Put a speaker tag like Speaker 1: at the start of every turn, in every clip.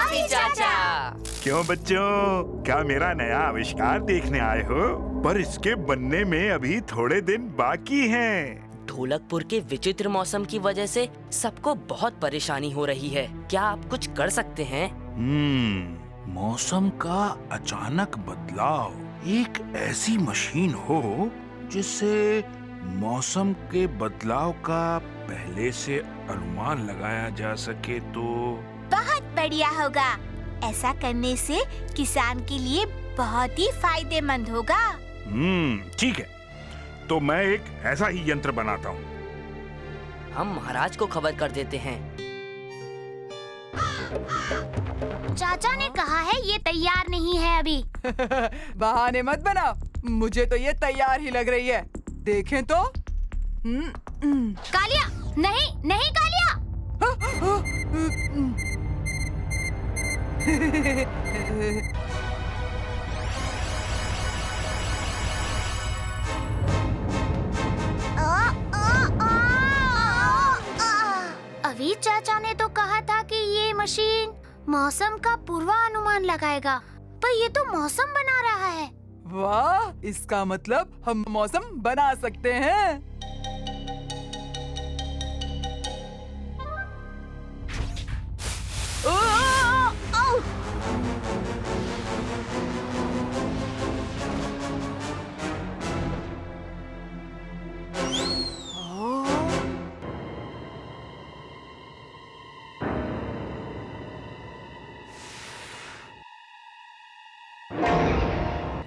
Speaker 1: अभी चाचा।
Speaker 2: क्यों बच्चों, क्या मेरा नया आविष्कार देखने आए हो? पर इसके बनने में अभी थोड़े दिन बाकी हैं।
Speaker 1: ढोलकपुर के विचित्र मौसम की वजह से सबको बहुत परेशानी हो रही है। क्या आप कुछ कर सकते हैं?
Speaker 2: मौसम का अचानक बदलाव। एक ऐसी मशीन हो जिससे मौसम के बदलाव का पहले से अनुमान लगाया जा सके तो
Speaker 3: बहुत बढ़िया होगा। ऐसा करने से किसान के लिए बहुत ही फायदेमंद होगा।
Speaker 2: ठीक है, तो मैं एक ऐसा ही यंत्र बनाता हूँ।
Speaker 1: हम महाराज को खबर कर देते हैं।
Speaker 3: चाचा ने कहा है ये तैयार नहीं है अभी।
Speaker 4: बहाने मत बनाओ, मुझे तो ये तैयार ही लग रही है। देखें तो।
Speaker 3: कालिया, नहीं नहीं कालिया। अभी चाचा ने तो कहा था कि ये मशीन मौसम का पूर्वानुमान लगाएगा, पर ये तो मौसम बना रहा है।
Speaker 4: वाह, इसका मतलब हम मौसम बना सकते हैं।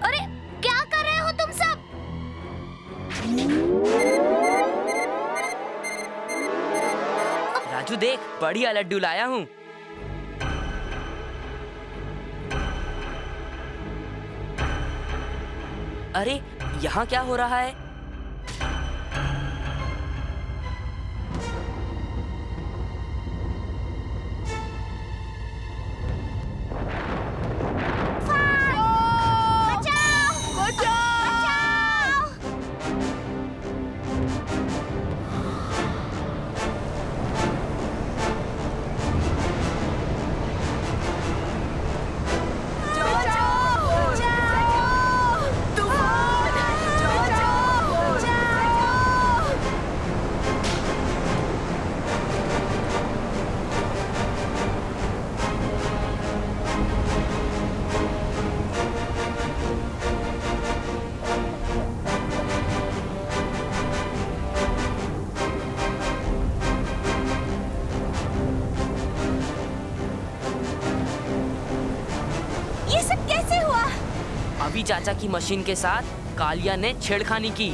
Speaker 3: अरे क्या कर रहे हो तुम सब?
Speaker 1: राजू देख, बढ़िया लड्डू लाया हूँ। अरे यहाँ क्या हो रहा है?
Speaker 3: ये सब कैसे हुआ?
Speaker 1: अभी चाचा की मशीन के साथ कालिया ने छेड़खानी की।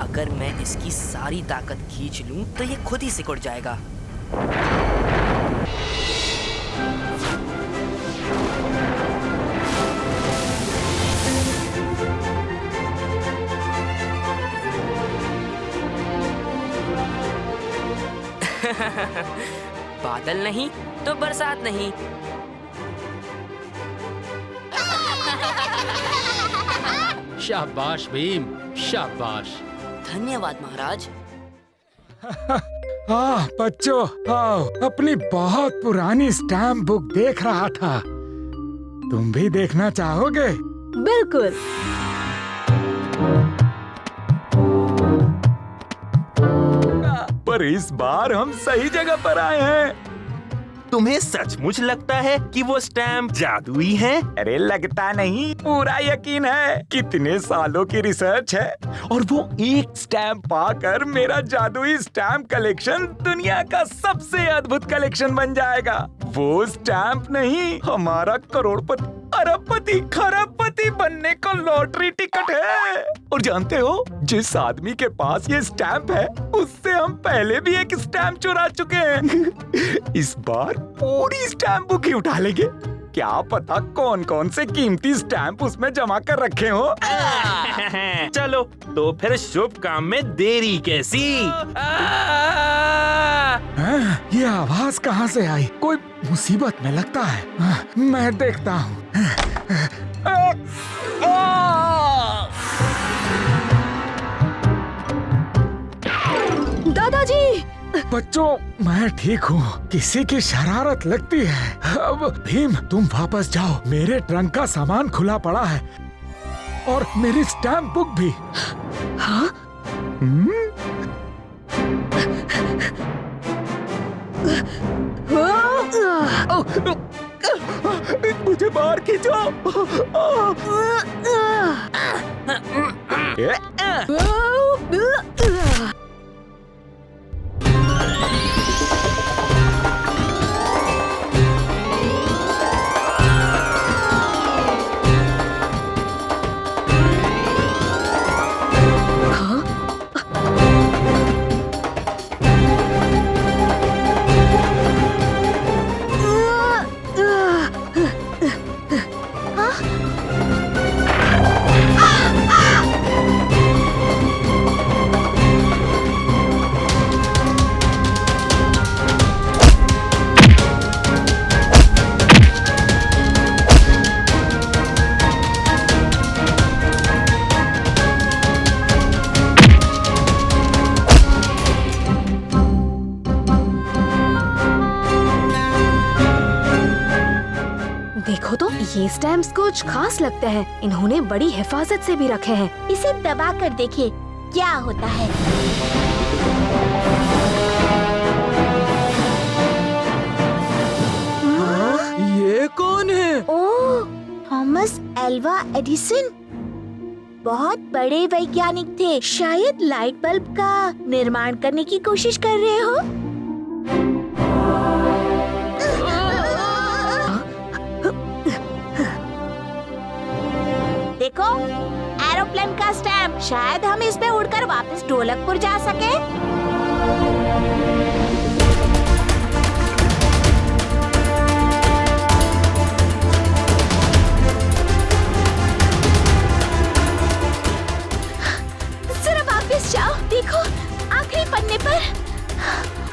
Speaker 1: अगर मैं इसकी सारी ताकत खींच लूं तो ये खुद ही सिकुड़ जाएगा। बादल नहीं तो बरसात नहीं।
Speaker 5: शाबाश भीम, शाबाश।
Speaker 1: धन्यवाद महाराज।
Speaker 6: बच्चों आओ, अपनी बहुत पुरानी स्टैम्प बुक देख रहा था। तुम भी देखना चाहोगे?
Speaker 7: बिल्कुल।
Speaker 8: पर इस बार हम सही जगह पर आए हैं। तुम्हें सचमुच लगता है कि वो स्टैम्प जादुई है? अरे लगता नहीं, पूरा यकीन है। कितने सालों की रिसर्च है और वो एक स्टैम्प पाकर मेरा जादुई स्टैम्प कलेक्शन दुनिया का सबसे अद्भुत कलेक्शन बन जाएगा। वो स्टैम्प नहीं, हमारा करोड़पति, अरबपति, खरबपति बनने का लॉटरी टिकट है। और जानते हो, जिस आदमी के पास ये स्टैम्प है उससे हम पहले भी एक स्टैम्प चुरा चुके हैं। इस बार पूरी स्टैम्प बुक ही उठा लेंगे। क्या पता कौन कौन से कीमती स्टैम्प उसमें जमा कर रखे हो।
Speaker 9: चलो तो फिर शुभ काम में देरी कैसी।
Speaker 6: ये आवाज कहाँ से आई? कोई मुसीबत में लगता है। मैं देखता हूँ।
Speaker 7: दादाजी!
Speaker 6: बच्चों, मैं ठीक हूँ। किसी की शरारत लगती है। अब भीम, तुम वापस जाओ। मेरे ट्रंक का सामान खुला पड़ा है और मेरी स्टैम्प बुक भी।
Speaker 7: हाँ?
Speaker 8: मुझे बाहर खींचो।
Speaker 7: देखो तो, ये स्टैम्प्स कुछ खास लगते हैं। इन्होंने बड़ी हिफाजत से भी रखे हैं।
Speaker 3: इसे दबा कर देखिए क्या होता है।
Speaker 4: ये कौन है?
Speaker 3: ओह, थॉमस एल्वा एडिसन बहुत बड़े वैज्ञानिक थे। शायद लाइट बल्ब का निर्माण करने की कोशिश कर रहे हो। देखो, एरोप्लेन का स्टैम्प। शायद हम इसमें उड़कर वापस ढोलकपुर जा सके। जरा वापस जाओ, देखो आखिरी पन्ने पर।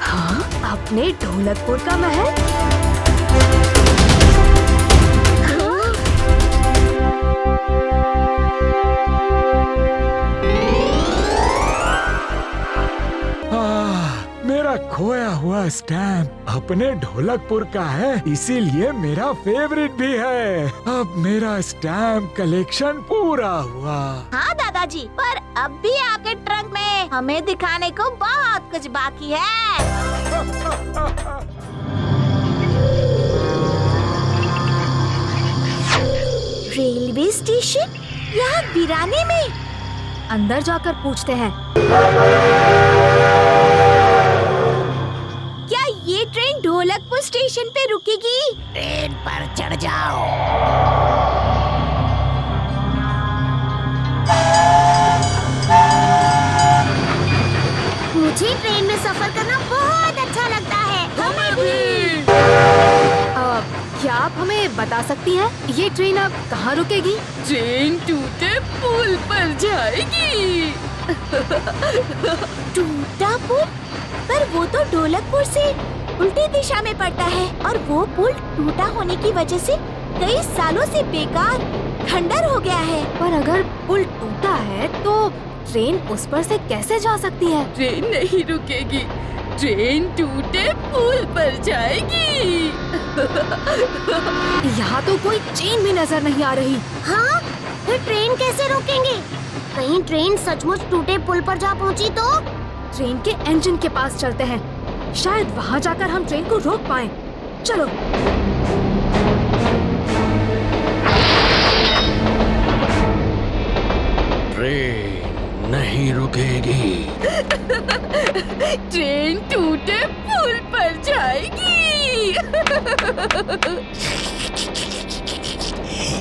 Speaker 7: हाँ, अपने ढोलकपुर का महल।
Speaker 6: मेरा खोया हुआ स्टैम्प अपने ढोलकपुर का है, इसीलिए मेरा फेवरेट भी है। अब मेरा स्टैम्प कलेक्शन पूरा हुआ।
Speaker 3: हाँ दादाजी, पर अब भी आपके ट्रंक में हमें दिखाने को बहुत कुछ बाकी है। रेलवे स्टेशन यहाँ वीराने में।
Speaker 7: अंदर जाकर पूछते हैं।
Speaker 3: क्या ये ट्रेन ढोलकपुर स्टेशन पे रुकेगी?
Speaker 1: ट्रेन पर चढ़ जाओ।
Speaker 3: मुझे ट्रेन में सफर करना बहुत अच्छा लगता है। हमें भी।
Speaker 7: क्या आप हमें बता सकती हैं ये ट्रेन अब कहाँ रुकेगी?
Speaker 4: ट्रेन टूटे पुल पर जाएगी।
Speaker 3: टूटा पुल? पर वो तो ढोलकपुर से उल्टी दिशा में पड़ता है और वो पुल टूटा होने की वजह से कई सालों से बेकार खंडर हो गया है।
Speaker 7: पर अगर पुल टूटा है तो ट्रेन उस पर से कैसे जा सकती है?
Speaker 4: ट्रेन नहीं रुकेगी, ट्रेन टूटे पुल पर जाएगी।
Speaker 7: यहाँ तो कोई ट्रेन भी नजर नहीं आ रही।
Speaker 3: हाँ, फिर ट्रेन कैसे रोकेंगे? कहीं ट्रेन सचमुच टूटे पुल पर जा पहुँची तो?
Speaker 7: ट्रेन के इंजन के पास चलते हैं, शायद वहाँ जाकर हम ट्रेन को रोक पाएं। चलो।
Speaker 5: ट्रेन नहीं रुकेगी।
Speaker 4: ट्रेन टूटे पुल पर जाएगी।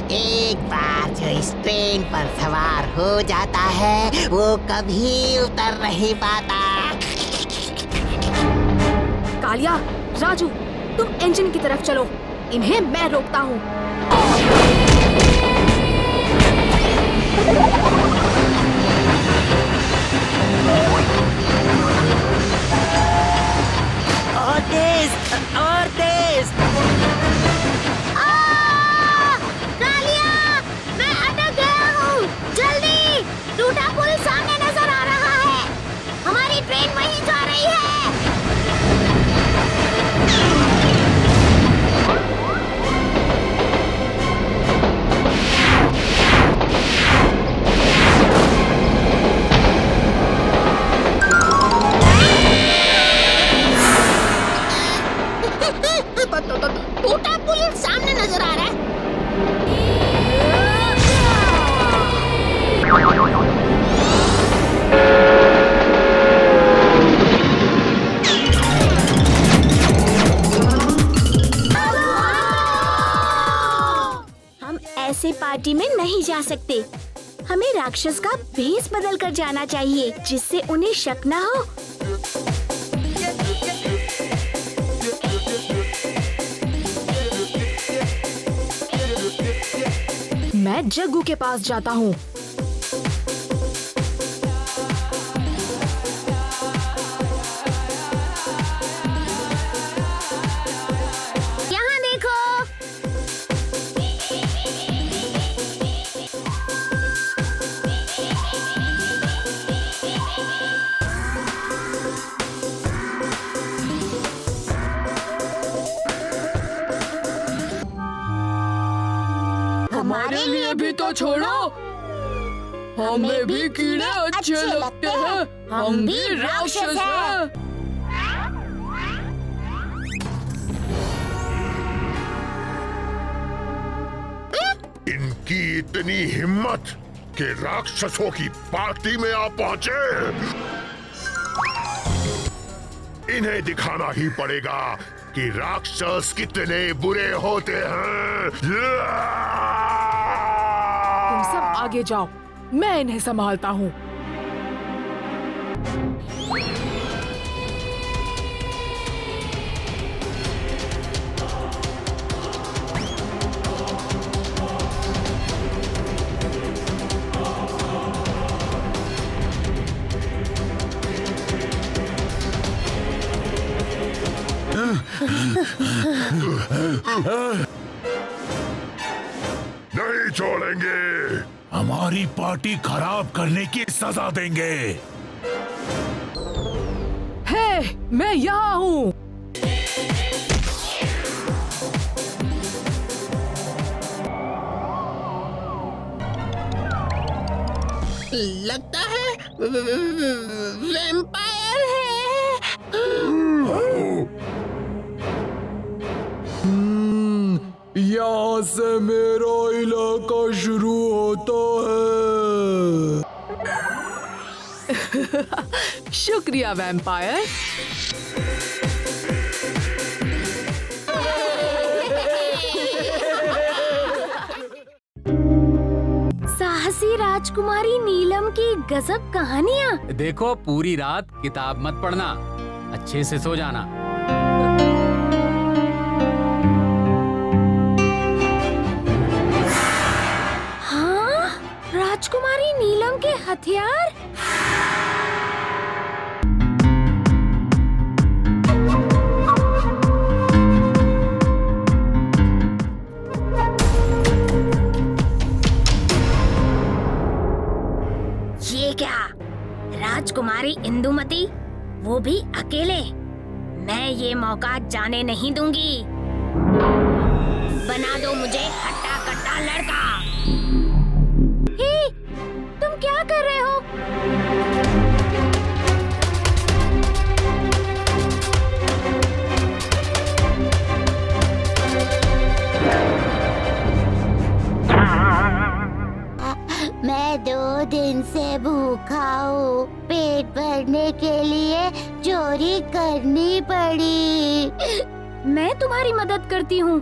Speaker 10: एक बार जो इस ट्रेन पर सवार हो जाता है वो कभी उतर नहीं पाता।
Speaker 7: कालिया, राजू, तुम इंजन की तरफ चलो, इन्हें मैं रोकता हूँ।
Speaker 10: और तेज, और तेज।
Speaker 3: टूटा पुल सामने नजर आ रहा है। हम ऐसे पार्टी में नहीं जा सकते। हमें राक्षस का भेष बदल कर जाना चाहिए, जिससे उन्हें शक न हो।
Speaker 7: मैं जग्गू के पास जाता हूँ।
Speaker 3: यहाँ देखो।
Speaker 7: हमारे लिए भी तो छोड़ो। हमें भी कीड़े अच्छे लगते हैं। हम भी राक्षस हैं।
Speaker 11: इनकी इतनी हिम्मत कि राक्षसों की पार्टी में आ पहुंचे। इन्हें दिखाना ही पड़ेगा कि राक्षस कितने बुरे होते हैं।
Speaker 7: तुम सब आगे जाओ, मैं इन्हें संभालता हूँ।
Speaker 11: नहीं छोड़ेंगे।
Speaker 2: हमारी पार्टी खराब करने की सजा देंगे।
Speaker 7: हे, मैं यहाँ हूँ।
Speaker 10: लगता है वैम्पायर है।
Speaker 6: यहाँ से मेरा इलाका शुरू होता है।
Speaker 7: शुक्रिया वैम्पायर।
Speaker 3: साहसी राजकुमारी नीलम की गजब कहानियाँ।
Speaker 12: देखो, पूरी रात किताब मत पढ़ना, अच्छे से सो जाना।
Speaker 3: हाँ, राजकुमारी नीलम के हथियार। ये क्या, राजकुमारी इंदुमती, वो भी अकेले? मैं ये मौका जाने नहीं दूंगी। बना दो मुझे हट्टा कट्टा लड़का। हे, तुम क्या कर रहे हो?
Speaker 13: मैं 2 दिन से भूखा हूँ। पेट भरने के लिए चोरी करनी पड़ी।
Speaker 3: मैं तुम्हारी मदद करती हूँ।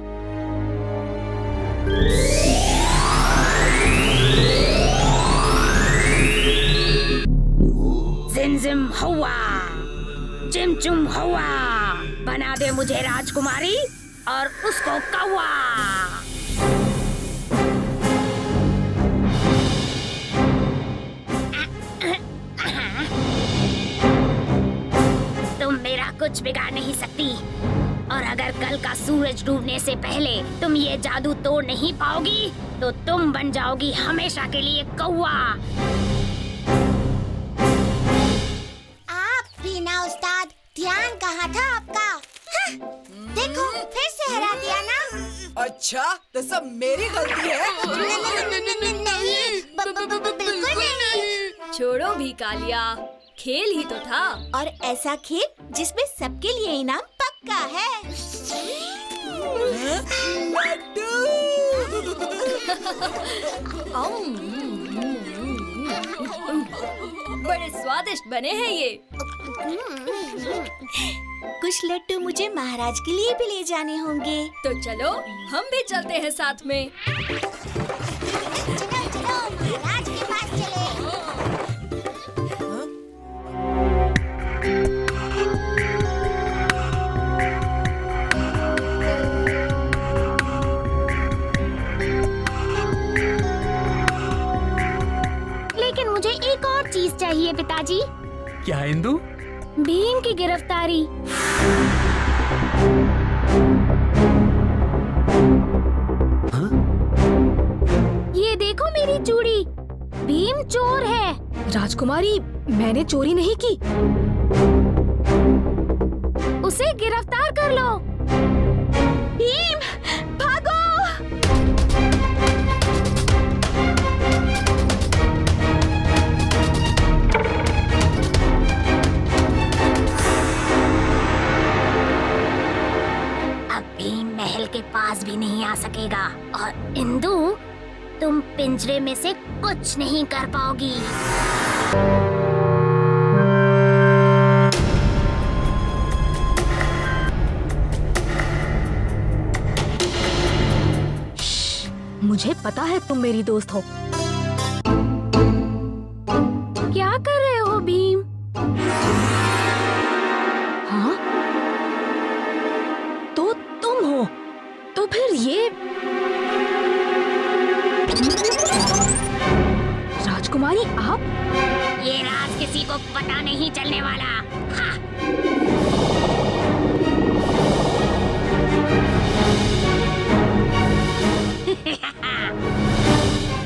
Speaker 3: जिम जिम हवा, चिम चुम हवा, बना दे मुझे राजकुमारी और उसको कौवा। तुम मेरा कुछ बिगाड़ नहीं सकती, और अगर कल का सूरज डूबने से पहले तुम ये जादू तोड़ नहीं पाओगी तो तुम बन जाओगी हमेशा के लिए कौवा।
Speaker 13: आप भी ना उस्ताद, ध्यान कहाँ था आपका? देखो, फिर से हरा दिया ना।
Speaker 4: अच्छा, तो सब मेरी गलती है।
Speaker 13: नहीं, बिल्कुल नहीं।
Speaker 7: छोड़ो भी कालिया, खेल ही तो था।
Speaker 3: और ऐसा खेल जिसमें सबके लिए इनाम पक्का है।
Speaker 14: बड़े स्वादिष्ट बने हैं ये।
Speaker 3: कुछ लड्डू मुझे महाराज के लिए भी ले जाने होंगे।
Speaker 14: तो चलो हम भी चलते हैं साथ में।
Speaker 13: चलो चलो महाराज के पास चले।
Speaker 3: लेकिन मुझे एक और चीज चाहिए पिताजी।
Speaker 5: क्या इंदु?
Speaker 3: भीम की गिरफ्तारी। ये देखो मेरी चूड़ी। भीम चोर है।
Speaker 14: राजकुमारी, मैंने चोरी नहीं की।
Speaker 3: उसे गिरफ्तार कर लो। भीम, भागो! अब भीम महल के पास भी नहीं आ सकेगा और इंदु, तुम पिंजरे में से कुछ नहीं कर पाओगी।
Speaker 14: मुझे पता है तुम मेरी दोस्त हो।
Speaker 3: क्या कर रहे हो भीम?
Speaker 14: हाँ? तो तुम हो? तो फिर ये राजकुमारी आप?
Speaker 3: ये राज किसी को पता नहीं चलने वाला। हाँ।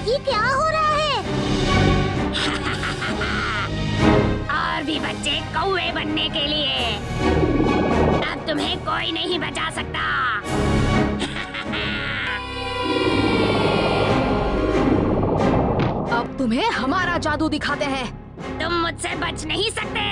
Speaker 3: ये क्या हो रहा है? और भी बच्चे कौवे बनने के लिए। अब तुम्हें कोई नहीं बचा सकता।
Speaker 14: अब तुम्हें हमारा जादू दिखाते हैं।
Speaker 3: तुम मुझसे बच नहीं सकते।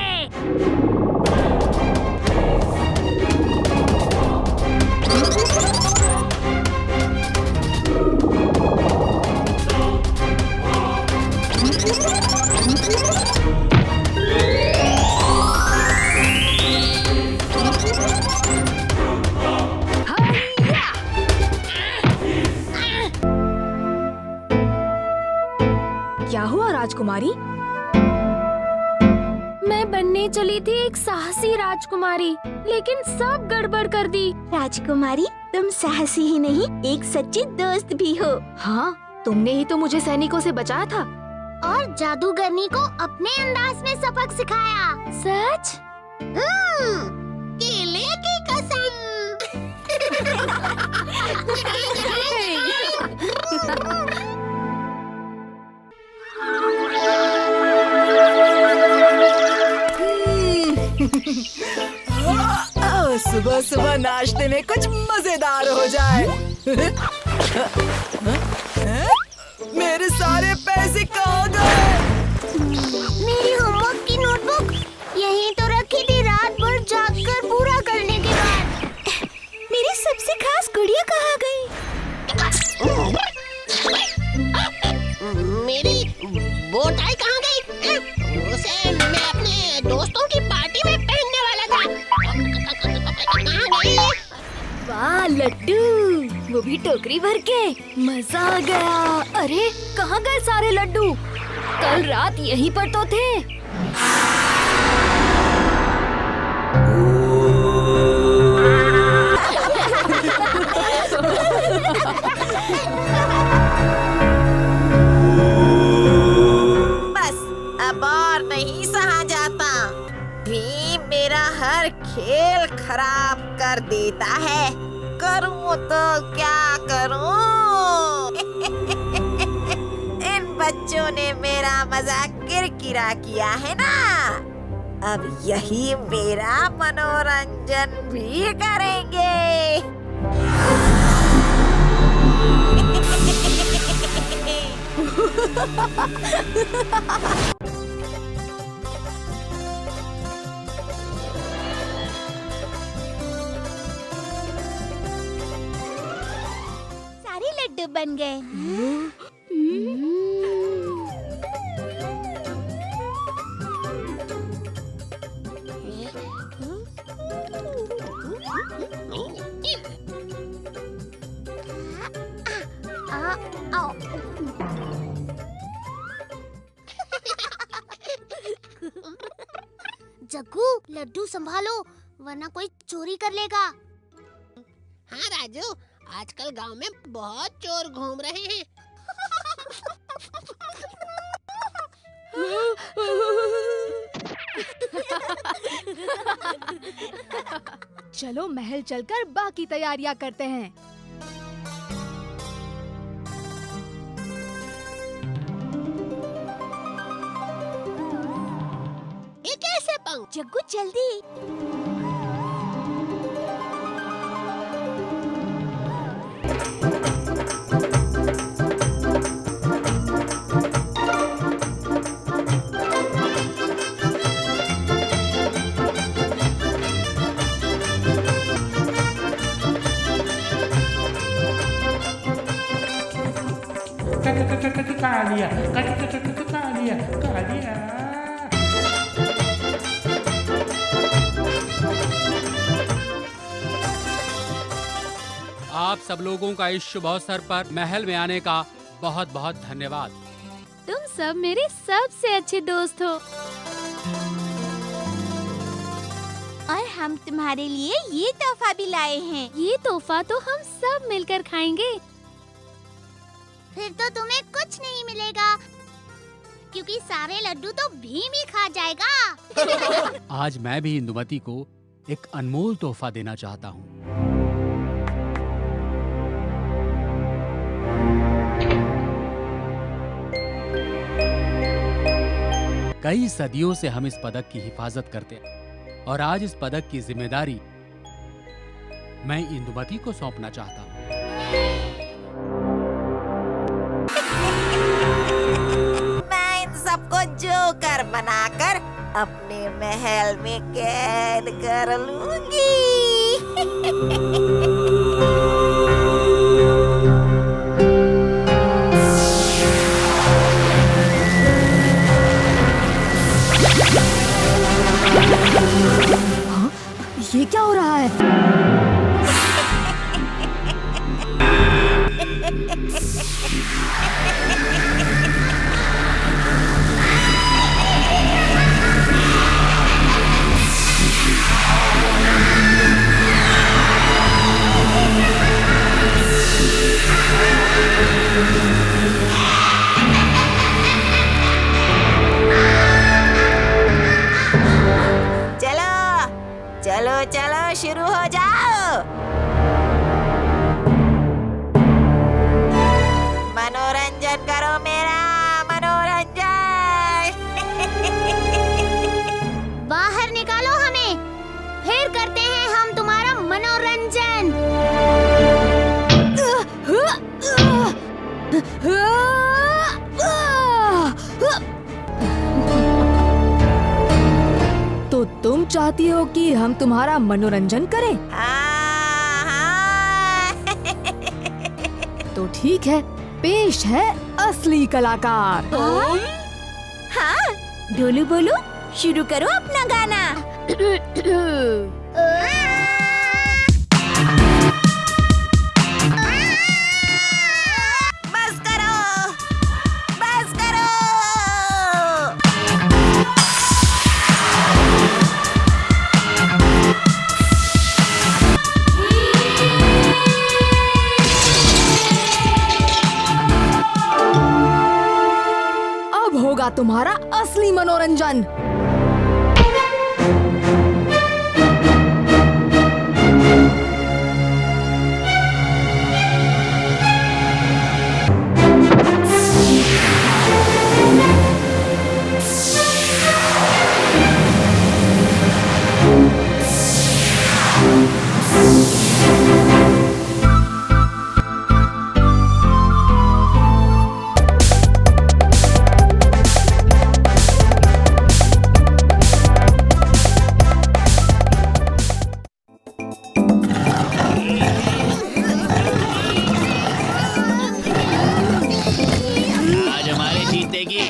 Speaker 14: क्या हुआ राजकुमारी?
Speaker 3: मैं बनने चली थी एक साहसी राजकुमारी, लेकिन सब गड़बड़ कर दी। राजकुमारी, तुम साहसी ही नहीं, एक सच्ची दोस्त भी हो।
Speaker 14: हाँ, तुमने ही तो मुझे सैनिकों से बचाया था।
Speaker 3: और जादूगरनी को अपने अंदाज में सबक सिखाया। सच?
Speaker 13: केले की कसम।
Speaker 4: सुबह सुबह नाश्ते में कुछ मजेदार हो जाए। मेरे सारे पैसे कहाँ गए?
Speaker 3: मेरी होमवर्क की नोटबुक यहीं तो रखी थी, रात भर जागकर पूरा करने के बाद। मेरी सबसे खास गुड़िया कहाँ गई?
Speaker 10: मेरी वो टाई कहाँ गई? उसे मैं अपने दोस्तों की पार्टी में पहनने वाला था। कहाँ गई?
Speaker 14: वाह लड्डू, वो भी टोकरी भर के। मजा आ गया। अरे कहाँ गए सारे लड्डू? कल रात यहीं पर तो थे।
Speaker 10: बस अब और नहीं सहा जाता। भीम मेरा हर खेल खराब कर देता है। करूं तो क्या करूं? इन बच्चों ने मेरा मजाक किरकिरा किया है ना, अब यही मेरा मनोरंजन भी करेंगे।
Speaker 3: लड्डू बन गए।
Speaker 13: जग्गू, लड्डू संभालो वरना कोई चोरी कर लेगा।
Speaker 15: हाँ राजू, आजकल गांव में बहुत चोर घूम रहे हैं।
Speaker 14: चलो महल चलकर बाकी तैयारियां करते हैं।
Speaker 15: ये कैसे पंख?
Speaker 3: जग्गू जल्दी।
Speaker 12: आप सब लोगों का इस शुभ अवसर पर महल में आने का बहुत बहुत धन्यवाद।
Speaker 14: तुम सब मेरे सबसे अच्छे दोस्त हो।
Speaker 3: और हम तुम्हारे लिए ये तोहफा भी लाए हैं।
Speaker 14: ये तोहफा तो हम सब मिलकर खाएंगे।
Speaker 13: फिर तो तुम्हें कुछ नहीं मिलेगा, क्योंकि सारे लड्डू तो भीम ही खा जाएगा।
Speaker 12: आज मैं भी इंदुमती को एक अनमोल तोहफा देना चाहता हूँ। कई सदियों से हम इस पदक की हिफाजत करते हैं और आज इस पदक की जिम्मेदारी मैं इंदुमती को सौंपना चाहता हूँ।
Speaker 10: मैं इन सबको जोकर बनाकर अपने महल में कैद कर लूंगी।
Speaker 14: ये क्या हो रहा है?
Speaker 10: चलो चलो शुरू हो जाओ। मनोरंजन करो मेरा मनोरंजन।
Speaker 13: बाहर निकालो हमें, फिर करते हैं हम तुम्हारा मनोरंजन।
Speaker 14: तो तुम चाहती हो कि हम तुम्हारा मनोरंजन करें? तो ठीक है, पेश है असली कलाकार।
Speaker 3: हाँ, ढोलू बोलो, शुरू करो अपना गाना।
Speaker 10: बस करो, बस करो।
Speaker 14: अब होगा तुम्हारा असली मनोरंजन।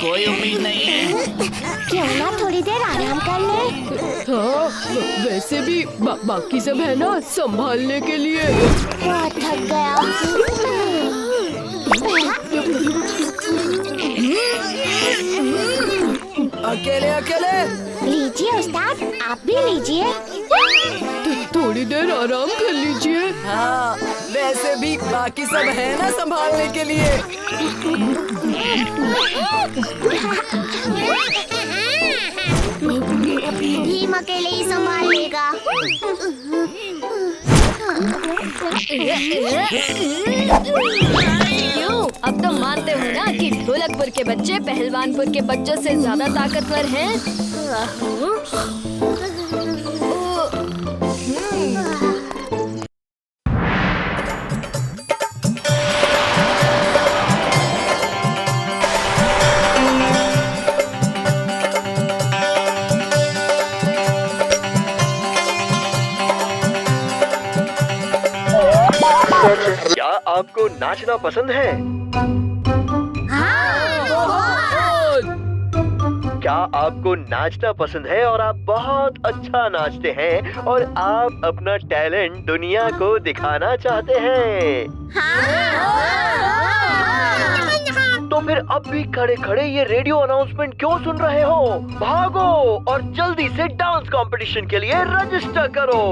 Speaker 16: कोई उम्मीद नहीं है।
Speaker 3: क्यों ना थोड़ी देर आराम कर ले?
Speaker 7: हाँ, वैसे भी बाकी सब है ना संभालने के लिए।
Speaker 3: बहुत थक गया।
Speaker 4: अकेले अकेले।
Speaker 3: लीजिए उस्ताद, आप भी लीजिए।
Speaker 7: थोड़ी देर आराम कर लीजिए।
Speaker 4: हाँ, वैसे भी बाकी सब है ना संभालने के लिए।
Speaker 13: भीम अकेले ही संभाल लेगा।
Speaker 14: क्यों? अब तो मानते हो ना कि ढोलकपुर के बच्चे पहलवानपुर के बच्चों से ज्यादा ताकतवर हैं?
Speaker 17: क्या आपको नाचना पसंद है? क्या आपको नाचना पसंद है और आप बहुत अच्छा नाचते हैं और आप अपना टैलेंट दुनिया को दिखाना चाहते हैं? तो फिर अब भी खड़े खड़े ये रेडियो अनाउंसमेंट क्यों सुन रहे हो? भागो और जल्दी से डांस कंपटीशन के लिए रजिस्टर करो।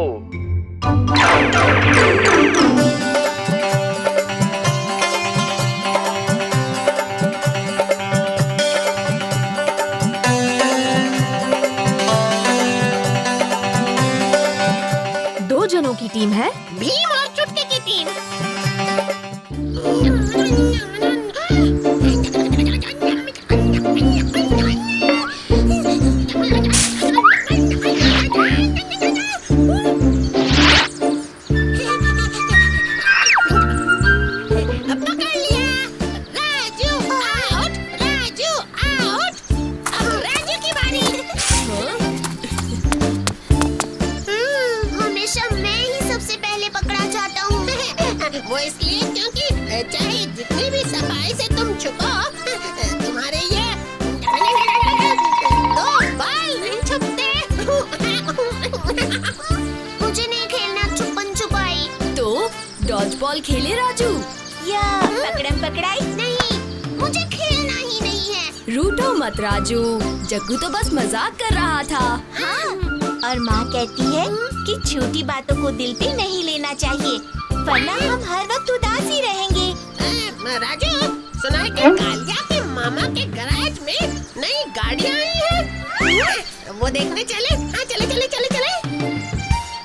Speaker 3: दो जनों की टीम है,
Speaker 10: भीम और चुटकी की टीम। वो इसलिए क्योंकि चाहे जितनी भी सफाई से तुम छुपो, तुम्हारे ये दो बाल नहीं छुपते।
Speaker 13: मुझे नहीं खेलना छुपन छुपाई।
Speaker 14: तो डॉज बॉल खेले राजू?
Speaker 3: या पकड़म पकड़ाई?
Speaker 13: नहीं, मुझे खेलना ही नहीं है।
Speaker 14: रूठो मत राजू, जग्गू तो बस मजाक कर रहा था।
Speaker 3: हाँ, और माँ कहती है कि छोटी बातों को दिल पे नहीं लेना चाहिए, वरना हम हर वक्त उदास ही रहेंगे।
Speaker 10: राजू, सुना है कि कालिया के मामा के गैराज में नई गाड़ियाँ आई हैं। वो देखने चले? हाँ, चले चले चले चले।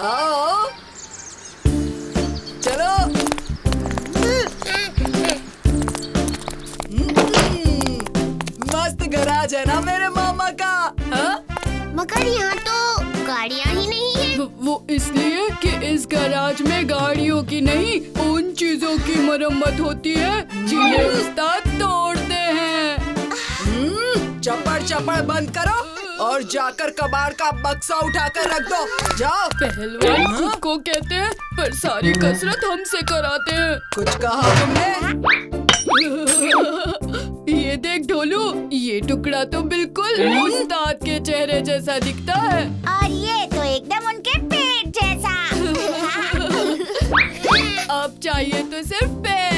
Speaker 4: आओ, चलो। मस्त गैराज है ना मेरे मामा का। हाँ?
Speaker 13: मगर यहाँ तो गाड़ियाँ ही नहीं है।
Speaker 7: वो इसलिए कि इस गैराज में गाड़ियों की नहीं, उन चीजों की मरम्मत होती है जिन्हें उस्ताद तोड़ते हैं।
Speaker 4: चप्पड़ चप्पड़ बंद करो और जाकर कबाड़ का बक्सा उठाकर रख दो। जाओ।
Speaker 7: पहलवान खुद को कहते हैं, पर सारी कसरत हमसे कराते हैं।
Speaker 4: कुछ कहा तुमने?
Speaker 7: ये देख ढोलू, ये टुकड़ा तो बिल्कुल उस्ताद के चेहरे जैसा दिखता है।
Speaker 3: और ये तो एकदम उनके पेट जैसा।
Speaker 7: अब चाहिए तो सिर्फ पैर।